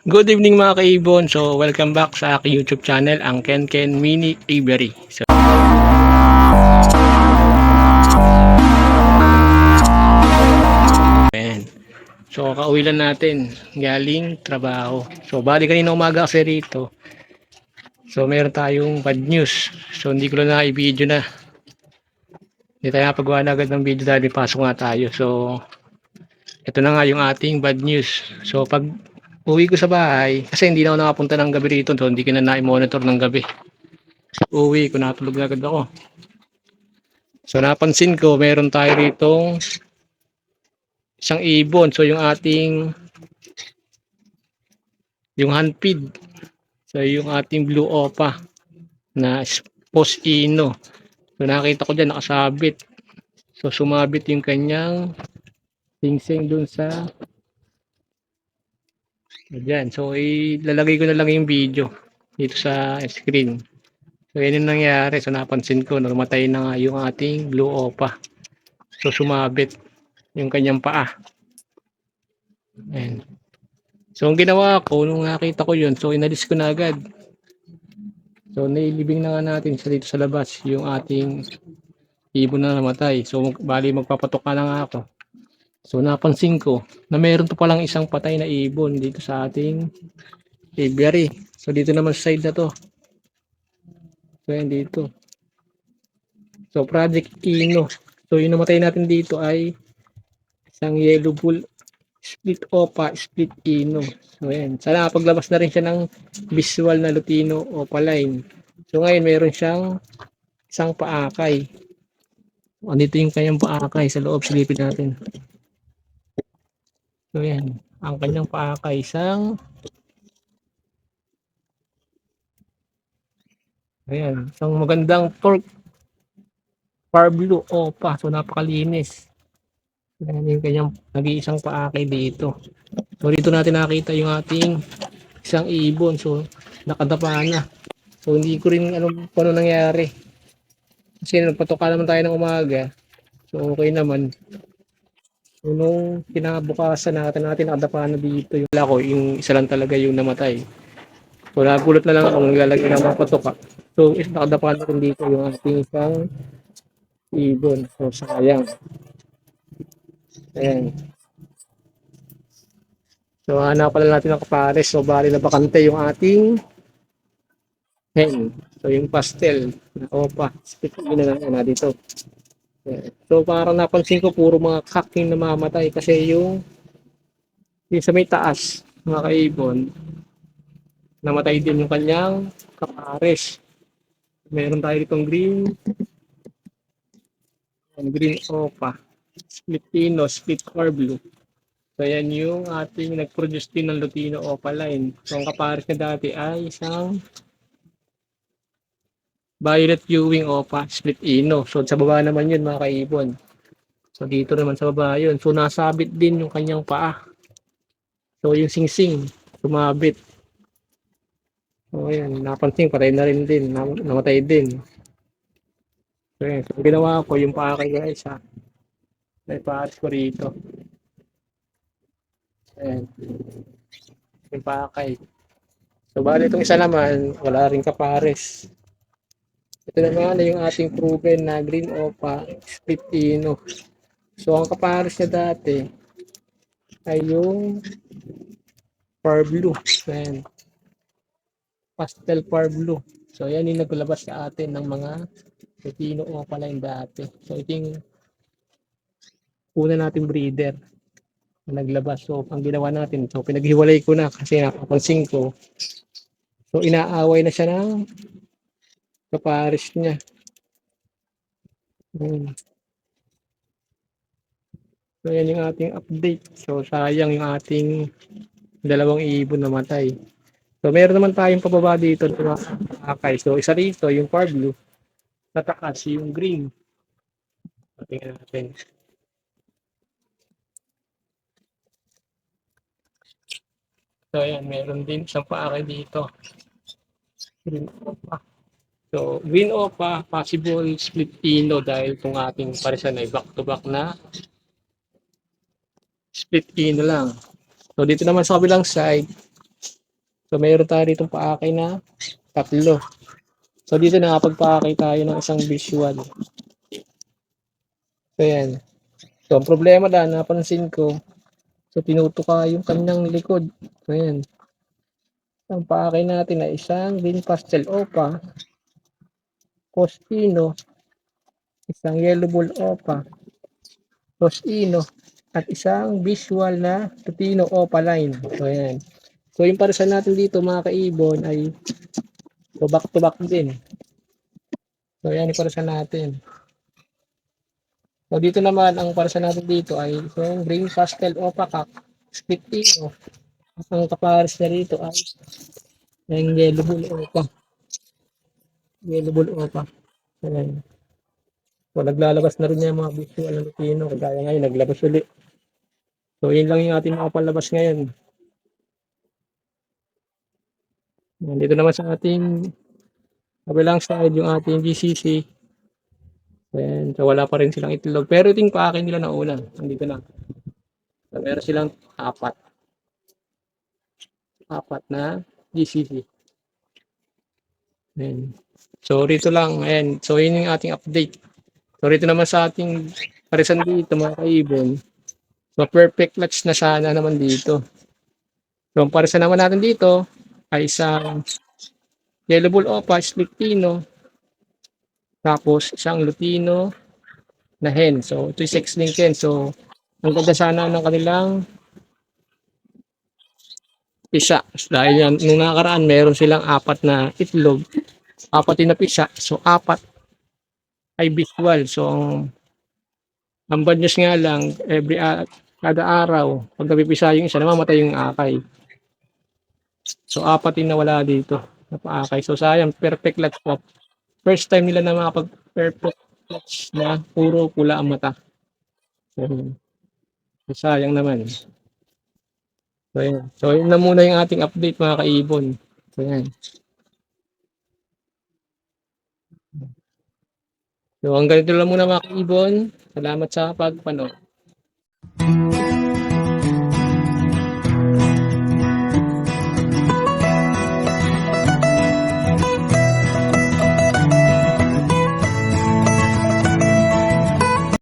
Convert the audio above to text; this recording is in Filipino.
Good evening mga kaibon. So, welcome back sa aking YouTube channel, ang Ken Ken Mini Aviary. So, ayan. So, kauwi lang natin galing trabaho. So, bali kanina umaga kasi rito. So, meron tayong bad news. So, hindi ko na i-video na. Hindi tayo napagawa na agad ng video dahil may pasok nga tayo. So, ito na nga yung ating bad news. So, pag uwi ko sa bahay, kasi hindi na ako nakapunta ng gabi rito. So, hindi ko na na-monitor ng gabi. Uwi ko, natulog na agad ako. So napansin ko, meron tayo ritong isang ibon. So yung handpid. So yung ating blue opa na post ino. So nakita ko diyan nakasabit. So sumabit yung kanyang singsing dun sa diyan. So ilalagay ko na lang yung video dito sa screen. So yun yung nangyari. So napansin ko, namatay na nga yung ating blue opa. So sumabit yung kanyang paa. Ayan. So ang ginawa ko nung nakita ko yun, so inalis ko na agad. So nailibing na nga natin sa dito sa labas yung ating ibon na namatay. So bali magpapatok na nga ako. So napansin ko na meron pa palang isang patay na ibon dito sa ating aviary. So dito naman sa side na to. So yan dito. So Project Ino. So yung namatay natin dito ay isang yellow bull split opa, split ino. So ayan. Sana paglabas na rin siya ng visual na lutino opaline. So ngayon meron siyang isang paakay. Andito yung kanyang paakay sa loob, silipin natin. So ayan. Ang kanyang paakay isang magandang pork far blue opa. So napakalinis. Ayan yung kanyang nag-iisang paakay dito. So dito natin nakita yung ating isang ibon. So nakadapa na. So hindi ko rin kung ano nangyari. Kasi nagpatoka naman tayo ng umaga. So okay naman. So nung kinabukasan natin nakadapa na dito yung ko, yung isa lang talaga yung namatay. So nagulat na lang ako nung nilalagay ng mga patoka. So nakadapa na rin dito yung ating isang ibon. So sayang. Ayan. So hanapan lang natin ng kapares. So bali na bakante yung ating hen. So yung pastel na opa. Split na lang na dito. So parang napansin ko puro mga kaking namamatay kasi yung sa may taas mga kaibon namatay din yung kanyang kapares. Meron tayo ditong green opa, split tino, split core blue. So yan yung ating nag-produce din ng lutino opa line. So ang kapares na dati ay isang violet viewing opa, split ino. So sa baba naman yun mga kaibon. So dito naman sa baba yun. So nasabit din yung kanyang paa. So yung singsing sumabit. So ayan, napansin patay na rin din, namatay din. So ayan, so ginawa ko yung paakay guys ha. May paaris ko rito. Ayan, yung paakay. So bali itong isa naman, wala rin kapares. Ito naman yung ating proven na green opa, split ino. So ang kapares niya dati ay yung far blue. Ayan. Pastel far blue. So yan yung naglabas sa atin ng mga lutino opaline dati. So ito yung una nating breeder na naglabas. So ang ginawa natin, so pinaghiwalay ko na kasi napapansin ko. So inaaway na siya ng kapares niya. So yan yung ating update. So sayang yung ating dalawang ibon namatay. So meron naman tayong pababa dito na akay. So isa rito yung far blue. Tatakas yung green. Tingnan natin. So ayan, meron din isang paakay dito. Green opa. So green opa, possible split ino dahil itong ating parisan ay back to back na split ino lang. So dito naman sa kabilang side, So mayroon tayo ditong paakay na tatlo. So dito nakapagpaakay tayo ng isang visual. So yan. So ang problema dahil napansin ko, so tinutuka yung kanyang likod. So yan. Ang paakay natin ay isang green pastel opa, costino, isang yellow ball opa, rosino, at isang visual na lutino opa line. So yan. So yung paresan natin dito mga kaibon ay so back to back din. So yan yung paresan natin. So dito naman ang paresan natin dito ay yung green pastel opaque split tino. Ang kapares na rito ay yung yellow bull opa. Yellow bull opa. Ayan. So naglalabas na rin yung mga visual na lutino. Kagaya ngayon naglabas ulit. So yun lang yung ating makapalabas ngayon. Dito naman sa ating kabilang side yung ating GCC. Ayan. So wala pa rin silang itlog. Pero ito yung pa-akin nila na una. Nandito na. So, meron silang apat. Apat na GCC. Ayan. So rito lang. Ayan. So yun yung ating update. So rito naman sa ating parisan dito mga kaibon. So perfect clutch na sana naman dito. So ang parisan naman natin dito ay isang yellow bull opa split tino. Tapos isang lutino na hen. So ito yung sex link hen. So ang ganda sana ng kanilang pisa. Dahil yan, nung nakaraan meron silang apat na itlog. Apat din na pisa. So apat ay visual. So ang bad news nga lang, kada araw, pag napipisa yung isa, namamatay yung akay. So apat din nawala dito. Napaakay. So sayang, perfect clutch po. First time nila na makapag-perfect clutch na puro pula ang mata. So, sayang naman. So yun. So yun na muna yung ating update mga kaibon. So yan. So hanggang dito lang muna mga kaibon. Salamat sa pagpanood.